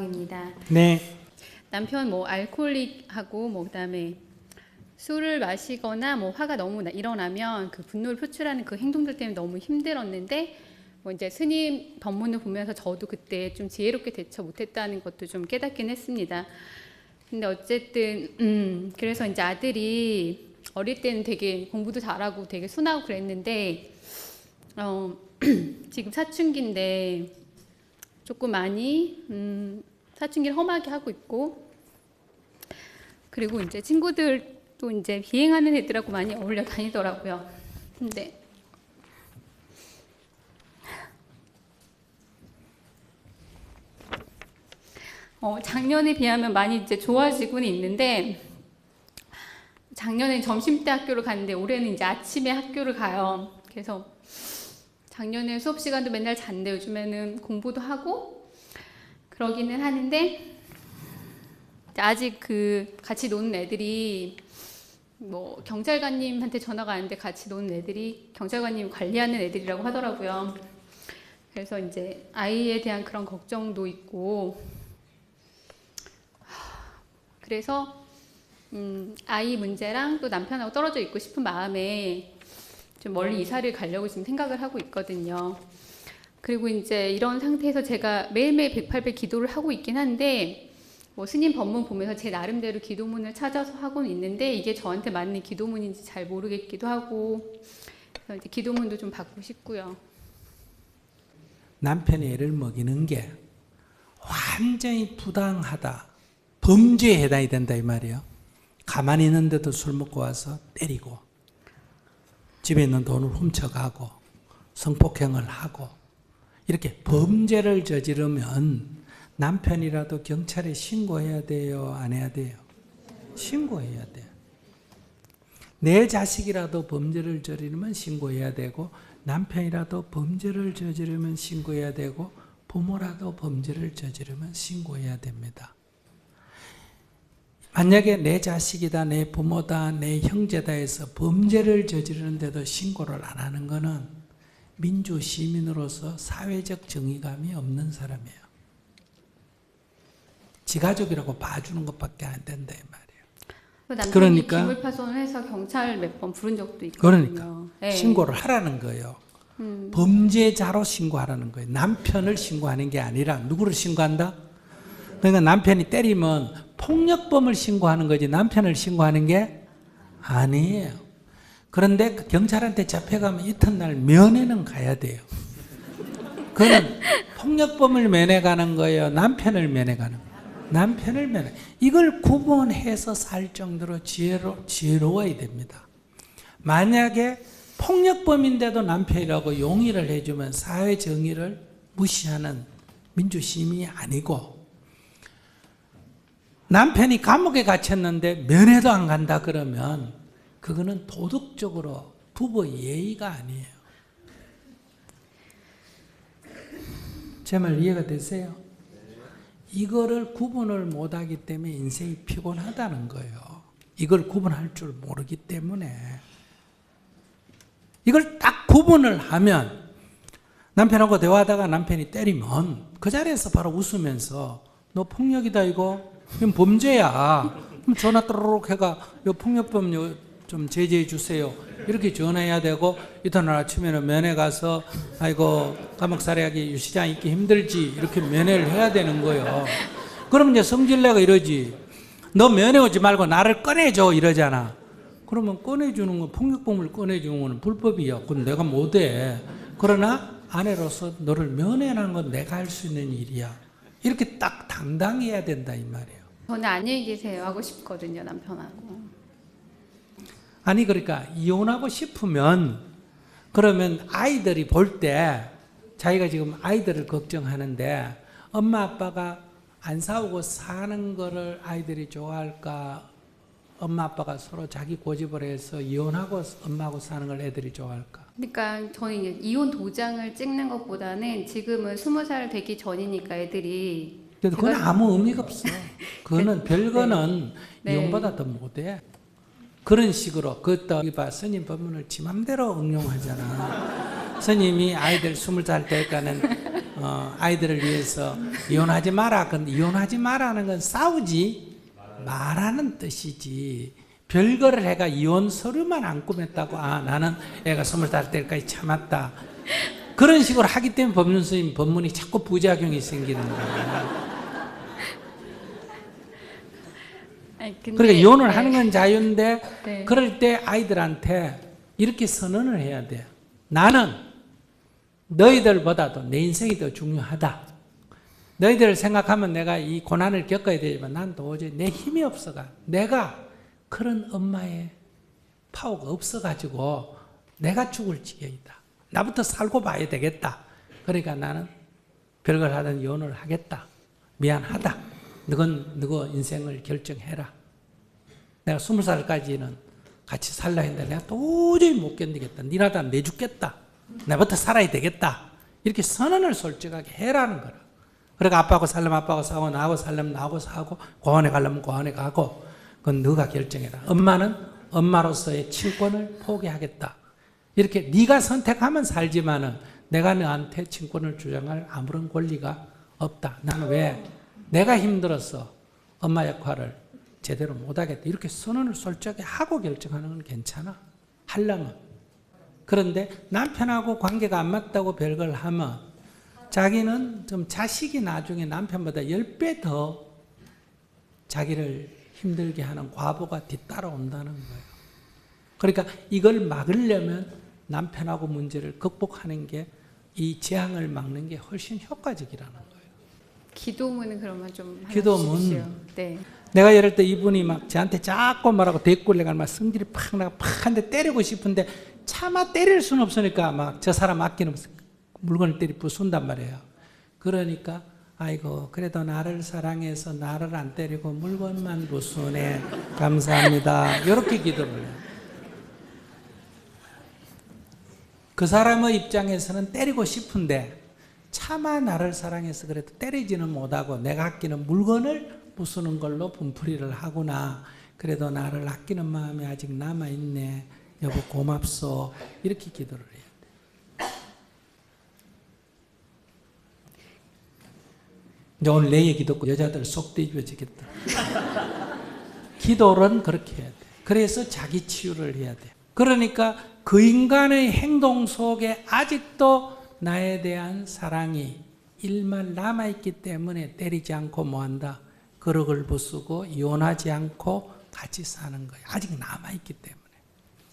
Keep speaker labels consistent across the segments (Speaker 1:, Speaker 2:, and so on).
Speaker 1: 상황입니다.
Speaker 2: 네.
Speaker 1: 남편 뭐 알코올릭하고 뭐 그다음에 술을 마시거나 뭐 화가 너무 일어나면 그 분노를 표출하는 그 행동들 때문에 너무 힘들었는데 뭐 이제 스님 법문을 보면서 저도 그때 좀 지혜롭게 대처 못했다는 것도 좀 깨닫긴 했습니다. 근데 어쨌든 그래서 이제 아들이 어릴 때는 되게 공부도 잘하고 되게 순하고 그랬는데 지금 사춘기인데 조금 많이 사춘기를 험하게 하고 있고, 그리고 이제 친구들도 이제 비행하는 애들하고 많이 어울려 다니더라고요. 근데 작년에 비하면 많이 이제 좋아지고는 있는데, 작년에 점심때 학교를 갔는데 올해는 이제 아침에 학교를 가요. 그래서 작년에 수업 시간도 맨날 잤는데 요즘에는 공부도 하고 그러기는 하는데, 아직 그 같이 노는 애들이 뭐 경찰관님한테 전화가 왔는데 같이 노는 애들이 경찰관님 관리하는 애들이라고 하더라고요. 그래서 이제 아이에 대한 그런 걱정도 있고, 그래서 아이 문제랑 또 남편하고 떨어져 있고 싶은 마음에 좀 멀리 이사를 가려고 지금 생각을 하고 있거든요. 그리고 이제 이런 상태에서 제가 매일매일 108배 기도를 하고 있긴 한데, 뭐 스님 법문 보면서 제 나름대로 기도문을 찾아서 하고는 있는데 이게 저한테 맞는 기도문인지 잘 모르겠기도 하고, 그래서 이제 기도문도 좀 받고 싶고요.
Speaker 2: 남편이 애를 먹이는 게 완전히 부당하다, 범죄에 해당이 된다 이 말이에요. 가만히 있는데도 술 먹고 와서 때리고, 집에 있는 돈을 훔쳐가고, 성폭행을 하고, 이렇게 범죄를 저지르면 남편이라도 경찰에 신고해야 돼요, 안 해야 돼요? 신고해야 돼요. 내 자식이라도 범죄를 저지르면 신고해야 되고, 남편이라도 범죄를 저지르면 신고해야 되고, 부모라도 범죄를 저지르면 신고해야 됩니다. 만약에 내 자식이다, 내 부모다, 내 형제다 해서 범죄를 저지르는데도 신고를 안 하는 것은 민주 시민으로서 사회적 정의감이 없는 사람이에요. 지 가족이라고 봐주는 것밖에 안 된다 이 말이에요.
Speaker 1: 남편이
Speaker 2: 그러니까
Speaker 1: 기물 파손을 해서 경찰 몇 번 부른 적도 있거든요.
Speaker 2: 그러니까
Speaker 1: 네.
Speaker 2: 신고를 하라는 거예요. 범죄자로 신고하라는 거예요. 남편을 신고하는 게 아니라 누구를 신고한다? 그러니까 남편이 때리면 폭력범을 신고하는 거지 남편을 신고하는 게 아니에요. 그런데 경찰한테 잡혀가면 이튿날 면회는 가야 돼요. 그거는 폭력범을 면회가는 거예요, 남편을 면회가는 거예요? 남편을 면회. 이걸 구분해서 살 정도로 지혜로워야 됩니다. 만약에 폭력범인데도 남편이라고 용의를 해주면 사회 정의를 무시하는 민주시민이 아니고, 남편이 감옥에 갇혔는데 면회도 안 간다 그러면 그거는 도덕적으로 부부 예의가 아니에요. 제 말 이해가 되세요? 이거를 구분을 못하기 때문에 인생이 피곤하다는 거예요. 이걸 구분할 줄 모르기 때문에. 이걸 딱 구분을 하면, 남편하고 대화하다가 남편이 때리면 그 자리에서 바로 웃으면서 너 폭력이다 이거, 이건 범죄야. 그럼 전화 또르륵 해가 요 폭력범 좀 제재해 주세요, 이렇게 전화해야 되고, 이튿날 아침에는 면회 가서 아이고 감옥살이하기 유시장 있기 힘들지 이렇게 면회를 해야 되는 거예요. 그럼 이제 성질내가 이러지, 너 면회 오지 말고 나를 꺼내줘 이러잖아. 그러면 꺼내주는 건, 폭력범을 꺼내주는 건 불법이야. 그건 내가 못해. 그러나 아내로서 너를 면회하는 건 내가 할 수 있는 일이야. 이렇게 딱 당당해야 된다 이 말이에요.
Speaker 1: 저는 안녕히 계세요 하고 싶거든요, 남편하고.
Speaker 2: 아니 그러니까 이혼하고 싶으면, 그러면 아이들이 볼 때 자기가 지금 아이들을 걱정하는데 엄마 아빠가 안 싸우고 사는 거를 아이들이 좋아할까, 엄마 아빠가 서로 자기 고집을 해서 이혼하고 엄마하고 사는 걸 애들이 좋아할까?
Speaker 1: 그러니까 저는 이제 이혼 도장을 찍는 것보다는 지금은 20살 되기 전이니까 애들이.
Speaker 2: 그건 아무 의미가 없어. 그거는 별거는
Speaker 1: 네.
Speaker 2: 이혼보다 더 못해. 그런 식으로, 그것도 이봐, 스님 법문을 지 맘대로 응용하잖아. 스님이 아이들 20살 때까지는 아이들을 위해서 이혼하지 마라. 근데 이혼하지 마라는 건 싸우지 마라는 뜻이지. 별거를 해가 이혼 서류만 안 꾸몄다고 나는 애가 20살 때까지 참았다. 그런 식으로 하기 때문에 법륜 스님 법문이 자꾸 부작용이 생기는 거야. 그러니까 이혼을 하는 건 자유인데 그럴 때 아이들한테 이렇게 선언을 해야 돼요. 나는 너희들보다도 내 인생이 더 중요하다. 너희들을 생각하면 내가 이 고난을 겪어야 되지만 난 도저히 내 힘이 없어가. 내가 그런 엄마의 파워가 없어가지고 내가 죽을 지경이다. 나부터 살고 봐야 되겠다. 그러니까 나는 별걸 하든 이혼을 하겠다. 미안하다. 너건 인생을 결정해라. 내가 20살까지는 같이 살라 했는데 내가 도저히 못 견디겠다. 니라도 내 죽겠다. 내부터 살아야 되겠다. 이렇게 선언을 솔직하게 해라는 거라. 그러니까 아빠하고 살려면 아빠하고 싸우고 나하고 살려면 나하고 싸우고 고아원에 가려면 고아원에 가고 그건 너가 결정해라. 엄마는 엄마로서의 친권을 포기하겠다. 이렇게 네가 선택하면 살지만은 내가 너한테 친권을 주장할 아무런 권리가 없다. 나는 왜? 내가 힘들어서 엄마 역할을 제대로 못하겠다. 이렇게 선언을 솔직하게 하고 결정하는 건 괜찮아. 하려면. 그런데 남편하고 관계가 안 맞다고 별걸 하면 자기는 좀 자식이 나중에 남편보다 10배 더 자기를 힘들게 하는 과보가 뒤따라온다는 거예요. 그러니까 이걸 막으려면 남편하고 문제를 극복하는 게 이 재앙을 막는 게 훨씬 효과적이라는 거예요.
Speaker 1: 기도문은 그러면 좀
Speaker 2: 기도문.
Speaker 1: 네.
Speaker 2: 내가 이럴 때 이분이 막 저한테 자꾸 말하고 대꾸를 막 성질이 팍 나가 팍 한데 때리고 싶은데 차마 때릴 수는 없으니까 막 저 사람 아끼는 물건을 때리 부순단 말이에요. 그러니까 아이고 그래도 나를 사랑해서 나를 안 때리고 물건만 부수네. 감사합니다. 이렇게 기도를 해요. 그 사람의 입장에서는 때리고 싶은데 차마 나를 사랑해서 그래도 때리지는 못하고 내가 아끼는 물건을 부수는 걸로 분풀이를 하구나. 그래도 나를 아끼는 마음이 아직 남아있네. 여보 고맙소. 이렇게 기도를 해야 돼. 이제 오늘 내 얘기 듣고 여자들 속 뒤집어지겠다. 기도는 그렇게 해야 돼. 그래서 자기 치유를 해야 돼. 그러니까 그 인간의 행동 속에 아직도 나에 대한 사랑이 일말 남아있기 때문에 때리지 않고 뭐한다? 그릇을 부수고 이혼하지 않고 같이 사는 거예요. 아직 남아있기 때문에.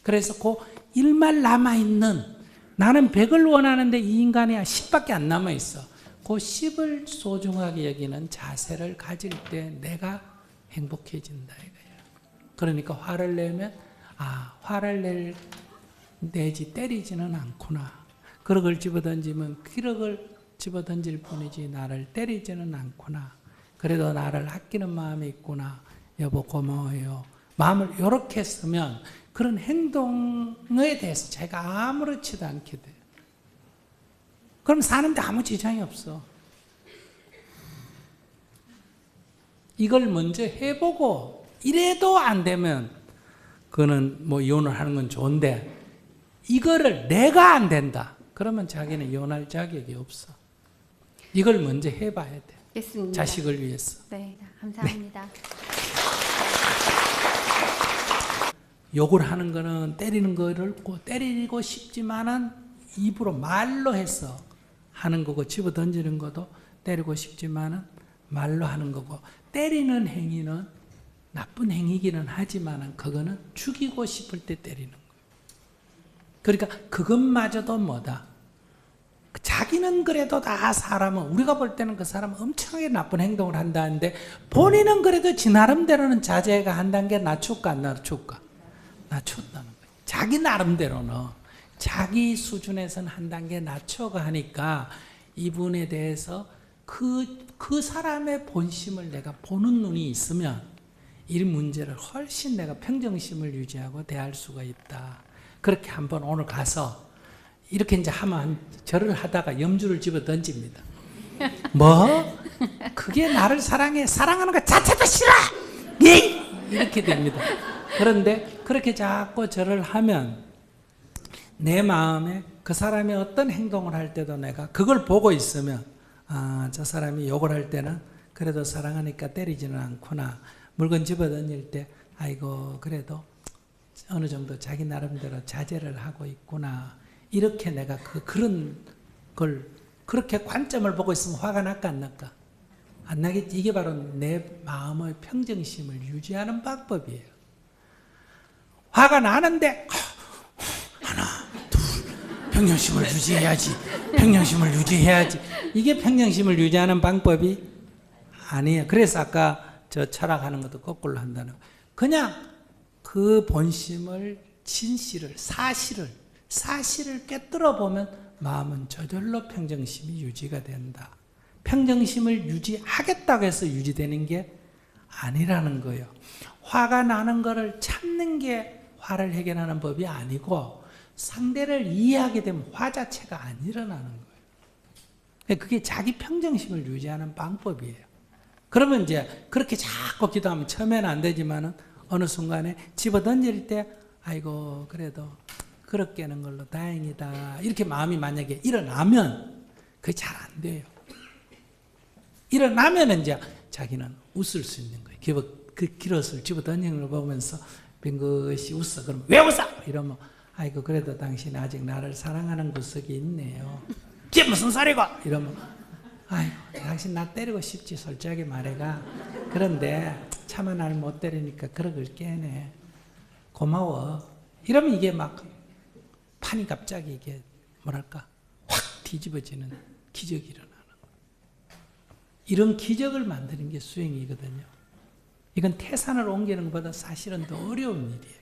Speaker 2: 그래서 그 일말 남아있는 나는 100을 원하는데 이 인간이 10밖에 안 남아있어. 그 10을 소중하게 여기는 자세를 가질 때 내가 행복해진다 이거예요. 그러니까 화를 내면 화를 내지 때리지는 않구나. 그릇을 집어던지면 그릇을 집어던질 뿐이지 나를 때리지는 않구나. 그래도 나를 아끼는 마음이 있구나. 여보 고마워요. 마음을 이렇게 쓰면 그런 행동에 대해서 자기가 아무렇지도 않게 돼요. 그럼 사는데 아무 지장이 없어. 이걸 먼저 해보고 이래도 안 되면 그거는 뭐 이혼을 하는 건 좋은데 이거를 내가 안 된다. 그러면 자기는 이혼할 자격이 없어. 이걸 먼저 해봐야 돼.
Speaker 1: 알겠습니다.
Speaker 2: 자식을 위해서.
Speaker 1: 네, 감사합니다.
Speaker 2: 네. 욕을 하는 거는 때리는 거를 때리고 싶지만은 입으로 말로 해서 하는 거고 집어 던지는 것도 때리고 싶지만은 말로 하는 거고 때리는 행위는 나쁜 행위기는 하지만은 그거는 죽이고 싶을 때 때리는 거예요. 그러니까 그것마저도 뭐다? 자기는 그래도 다 사람은 우리가 볼 때는 그 사람은 엄청나게 나쁜 행동을 한다는데 본인은 그래도 지 나름대로는 자제가 한 단계 낮출까 안 낮출까? 낮췄다는 거예요. 자기 나름대로는 자기 수준에서는 한 단계 낮춰가 하니까 이분에 대해서 그 사람의 본심을 내가 보는 눈이 있으면 이 문제를 훨씬 내가 평정심을 유지하고 대할 수가 있다. 그렇게 한번 오늘 가서 이렇게 이제 하면 절을 하다가 염주를 집어 던집니다. 뭐? 그게 나를 사랑해. 사랑하는 것 자체도 싫어! 이렇게 됩니다. 그런데 그렇게 자꾸 절을 하면 내 마음에 그 사람이 어떤 행동을 할 때도 내가 그걸 보고 있으면 저 사람이 욕을 할 때는 그래도 사랑하니까 때리지는 않구나. 물건 집어던질 때 아이고 그래도 어느 정도 자기 나름대로 자제를 하고 있구나. 이렇게 내가 그런 걸 그렇게 관점을 보고 있으면 화가 날까 안 날까? 안 나겠지. 이게 바로 내 마음의 평정심을 유지하는 방법이에요. 화가 나는데 하나, 둘, 평정심을 유지해야지. 평정심을 유지해야지. 이게 평정심을 유지하는 방법이 아니에요. 그래서 아까 저 철학하는 것도 거꾸로 한다는 거. 그냥 그 본심을, 진실을, 사실을 꿰뚫어 보면 마음은 저절로 평정심이 유지가 된다. 평정심을 유지하겠다고 해서 유지되는 게 아니라는 거예요. 화가 나는 거를 참는 게 화를 해결하는 법이 아니고 상대를 이해하게 되면 화 자체가 안 일어나는 거예요. 그게 자기 평정심을 유지하는 방법이에요. 그러면 이제 그렇게 자꾸 기도하면 처음에는 안 되지만은 어느 순간에 집어 던질 때 아이고 그래도 그렇게 하는 걸로 다행이다. 이렇게 마음이 만약에 일어나면 그게 잘 안 돼요. 일어나면 이제 자기는 웃을 수 있는 거예요. 그 기럿을 집어 던지는 걸 보면서 빙긋이 웃어. 그러면 왜 웃어? 이러면 아이고 그래도 당신이 아직 나를 사랑하는 구석이 있네요. 이게 무슨 소리고? 이러면 아이고 당신 나 때리고 싶지 솔직하게 말해가. 그런데 차마 날 못 때리니까 그러걸 깨네. 고마워. 이러면 이게 막 판이 갑자기 이게 뭐랄까 확 뒤집어지는 기적이 일어나는 거예요. 이런 기적을 만드는 게 수행이거든요. 이건 태산을 옮기는 것보다 사실은 더 어려운 일이에요.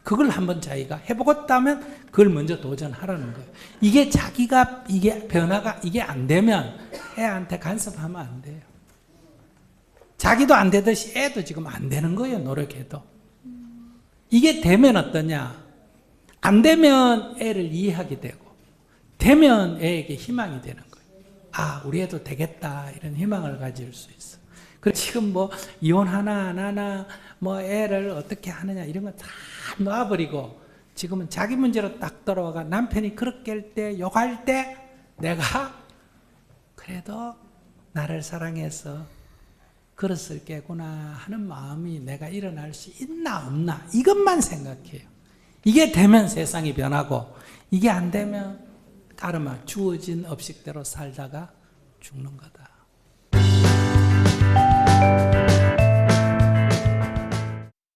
Speaker 2: 그걸 한번 자기가 해보겠다면 그걸 먼저 도전하라는 거예요. 이게 자기가 이게 변화가 이게 안 되면 애한테 간섭하면 안 돼요. 자기도 안 되듯이 애도 지금 안 되는 거예요. 노력해도. 이게 되면 어떠냐? 안 되면 애를 이해하게 되고 되면 애에게 희망이 되는 거예요. 아, 우리 애도 되겠다 이런 희망을 가질 수 있어. 그리고 지금 뭐 이혼하나 안 하나 뭐 애를 어떻게 하느냐 이런 거 다 놔버리고 지금은 자기 문제로 딱 돌아와가 남편이 그렇게 할 때 욕할 때 내가 그래도 나를 사랑해서 그릇을 깨구나 하는 마음이 내가 일어날 수 있나 없나 이것만 생각해요. 이게 되면 세상이 변하고 이게 안 되면 까르마 주어진 업식대로 살다가 죽는 거다.